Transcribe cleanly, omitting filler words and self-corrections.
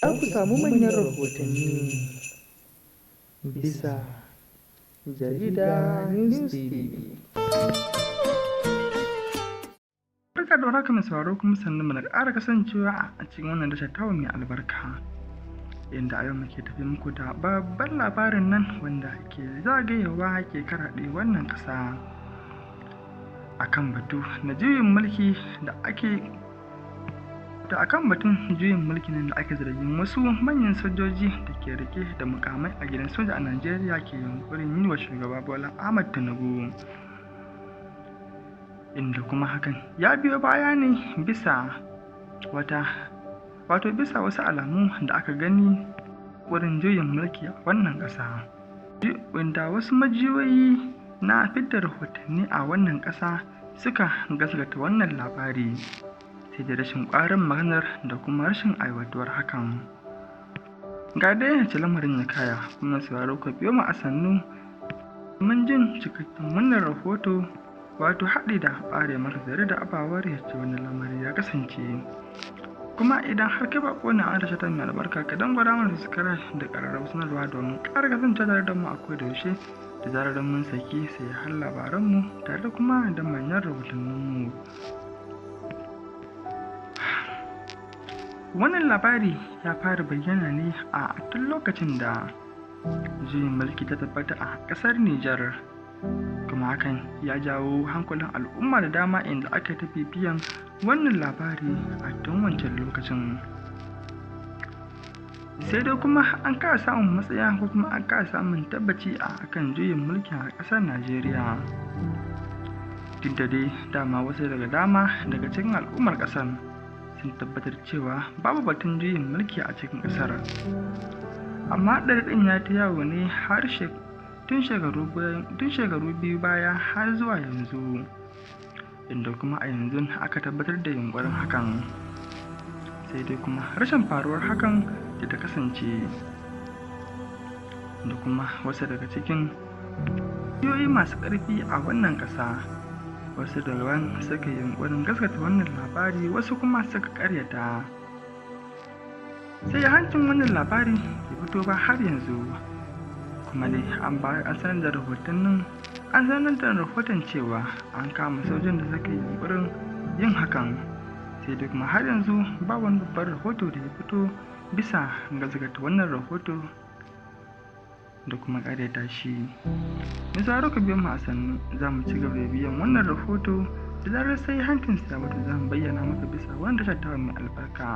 za ku samu manyan rahotanni bisa jarida News TV. Barka da warhaka mai sauraro kuma sannu mu da ƙara kasancewa a cikin wannan tashar tawa mai albarka. Inda a yau muke tafi muku da babban labarin nan wanda ke zagayewa ke karaɗe wannan ƙasa akan batu na juyin mulki da akan batun juyin mulki nan da ake zargin wasu manyan sojoji da ke rike da mukamai a gidan soja a Najeriya ke yunkurin yi wa shugaba Bola Ahmed Tinubu, inda kuma hakan ya biyo baya ne bisa wasu alamu da aka gani wurin juyin mulki a wannan ƙasa, wanda wasu majiyoyi na fitar rahotanni a wannan ƙasa suka gaskata wannan labari, sai da rashin ƙwarin maganar da kuma rashin aiwatuwar hakan. Ga dai yace lamarin ya kaya, kuma sauraro ka biyo mu a sannu mun jin cikakken wannan rahoto, wato haɗi da ɓare maka zare da abawar yace wannan lamari ya kasance. Kuma idan har kai bako ne a tashar mai albarka, ka dangwada mana subscribe da ƙararrawar sanarwa domin ƙara kasance tare da mu a koda yaushe da zarar mun saki sai har labaranmu tare da kuma da manyan rahotanninmu. Wannan labari ya fara bayyana ne a tun lokacin da juyin mulki ta tabbata a ƙasar Nijar, kuma hakan ya jawo hankalin al'umma da dama inda aka ta bibiyan wannan labari a tun wancan lokacin. Sai dai kuma an kasa samun matsaya ko kuma an kasa samun tabbaci a kan juyin mulki a ƙasar Najeriya, duk da dai dama wasu daga cikin al'ummar ƙasar sun tabbatar cewa babu batun juyin mulki a cikin ƙasar, amma ɗarɗin ya ta yawo ne har tun shekaru biyu baya har zuwa yanzu, inda kuma a yanzu aka tabbatar da yunƙurin hakan, sai dai kuma rashin faruwar hakan da ta kasance, da kuma wasu daga cikin ƙungiyoyi masu ƙarfi a wannan ƙasa, wasu daban suka yi yunƙurin gaskata wannan labari, wasu kuma suka ƙaryata. Sai hancin wannan labari bai fito ba har yanzu, kuma dai an sanar da rahoton cewa an kama sojin da suka yi yunƙurin yin hakan, sai dai kuma har yanzu ba wani babban rahoto da ya fito bisa gaskata wannan rahoto da kuma ƙaryata shi. Mai sauraro ka biyo mu a sannu, za mu ci gaba da biyan wannan rahoto da zarar sai hancin sa za mu bayyana maka bisa wanda tattawa mai albarka.